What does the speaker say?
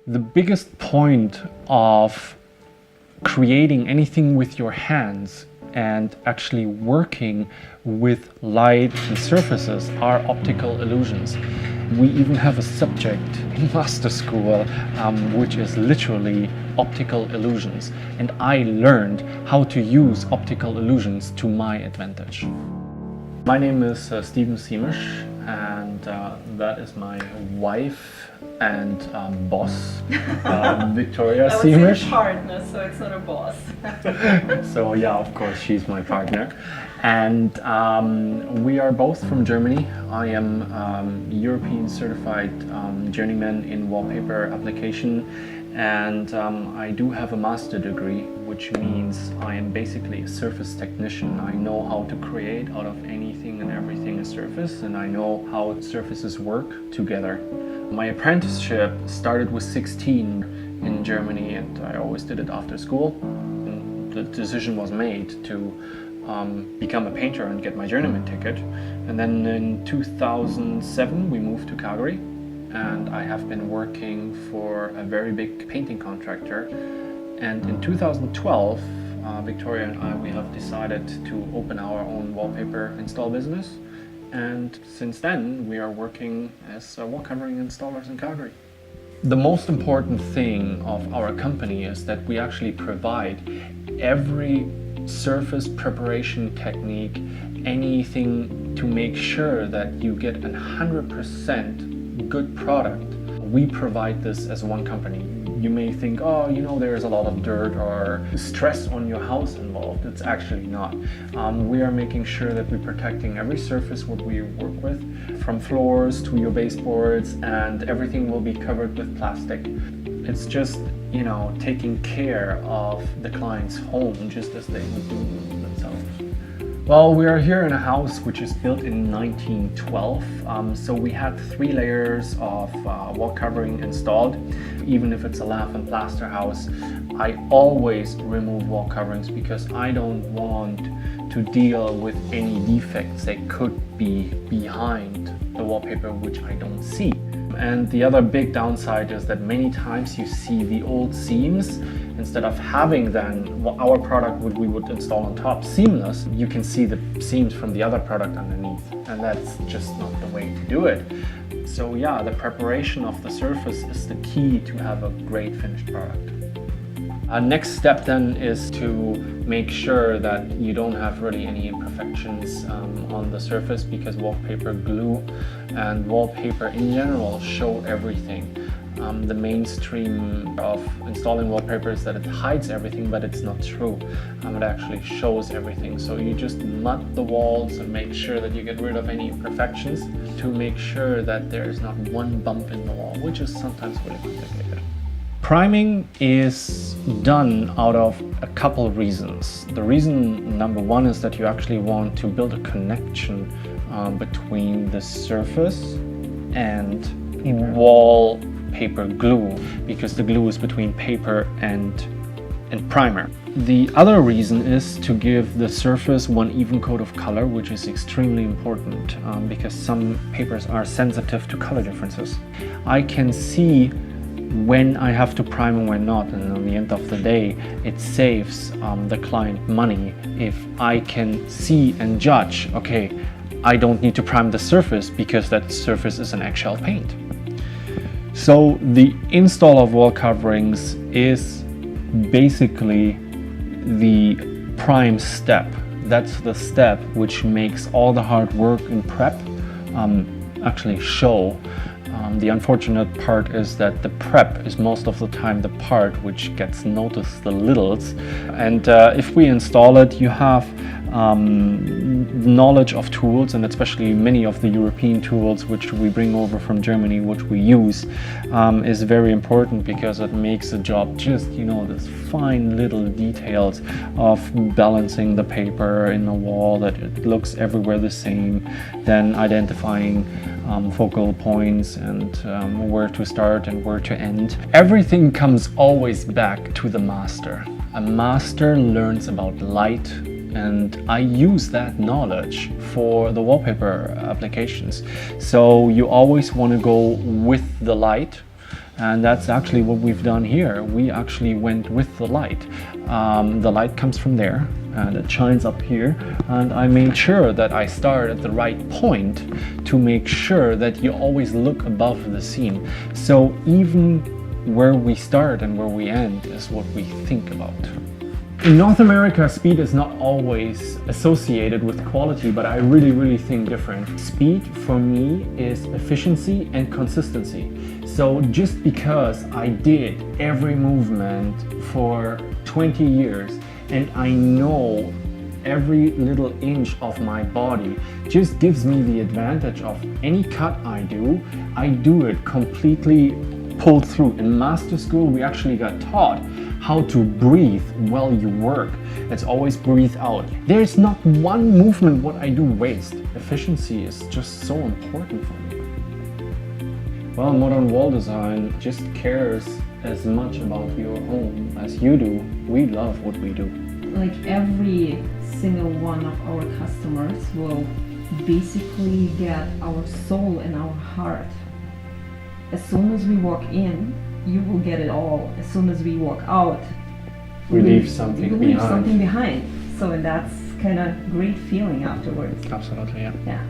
The biggest point of creating anything with your hands and actually working with light and surfaces are optical illusions. We even have a subject in master school which is literally optical illusions, and I learned how to use optical illusions to my advantage. My name is Steven Siemisch, and that is my wife and boss, Victoria Siemisch. Say partner, so it's not a boss. So yeah, of course, she's my partner. And we are both from Germany. I am European certified journeyman in wallpaper application, and I do have a master degree, which means I am basically a surface technician. I know how to create out of anything and everything a surface, and I know how surfaces work together. My apprenticeship started with 16 in Germany, and I always did it after school. And the decision was made to become a painter and get my journeyman ticket. And then in 2007 we moved to Calgary, and I have been working for a very big painting contractor. And in 2012 Victoria and I, we have decided to open our own wallpaper install business, and since then we are working as wall covering installers in Calgary. The most important thing of our company is that we actually provide every surface preparation technique, anything to make sure that you get 100% good product. We provide this as one company. You may think, oh, you know, there's a lot of dirt or stress on your house involved. It's actually not. We are making sure that we're protecting every surface what we work with, from floors to your baseboards, and everything will be covered with plastic. It's just, you know, taking care of the client's home just as they would do themselves. Well, we are here in a house which is built in 1912, so we had 3 layers of wall covering installed. Even if it's a lath and plaster house, I always remove wall coverings because I don't want to deal with any defects that could be behind the wallpaper which I don't see. And the other big downside is that many times you see the old seams. Instead of having then our product we would install on top seamless, you can see the seams from the other product underneath, and that's just not the way to do it. So yeah, the preparation of the surface is the key to have a great finished product. Our next step then is to make sure that you don't have really any imperfections on the surface, because wallpaper glue and wallpaper in general show everything. The mainstream of installing wallpaper is that it hides everything, but it's not true. It actually shows everything. So you just mud the walls and make sure that you get rid of any imperfections to make sure that there is not one bump in the wall, which is sometimes really complicated. Priming is done out of a couple of reasons. The reason number one is that you actually want to build a connection between the surface and wallpaper glue, because the glue is between paper and primer. The other reason is to give the surface one even coat of color, which is extremely important because some papers are sensitive to color differences. I can see when I have to prime and when not, and on the end of the day it saves the client money if I can see and judge, okay, I don't need to prime the surface because that surface is an eggshell paint. So the install of wall coverings is basically the prime step. That's the step which makes all the hard work in prep actually show. The unfortunate part is that the prep is most of the time the part which gets noticed the littles, and if we install it, you have knowledge of tools, and especially many of the European tools which we bring over from Germany, which we use, is very important because it makes the job just, you know, this fine little details of balancing the paper in the wall, that it looks everywhere the same, then identifying focal points and where to start and where to end. Everything comes always back to the master. A master learns about light, and I use that knowledge for the wallpaper applications. So you always want to go with the light, And that's actually what we've done here. We actually went with the light. The light comes from there and it shines up here, and I made sure that I start at the right point to make sure that you always look above the scene. So even where we start and where we end is what we think about. In North America, speed is not always associated with quality, but I really think different. Speed for me is efficiency and consistency. So just because I did every movement for 20 years and I know every little inch of my body, just gives me the advantage of any cut I do it completely pulled through. In master school, we actually got taught how to breathe while you work. It's always breathe out. There's not one movement what I do waste. Efficiency is just so important for me. Well, modern wall design just cares as much about your home as you do. We love what we do. Like every single one of our customers will basically get our soul and our heart. As soon as we walk in, you will get it all. As soon as we walk out, We leave something leave behind. something behind. So that's kind of great feeling afterwards. Absolutely, yeah. Yeah.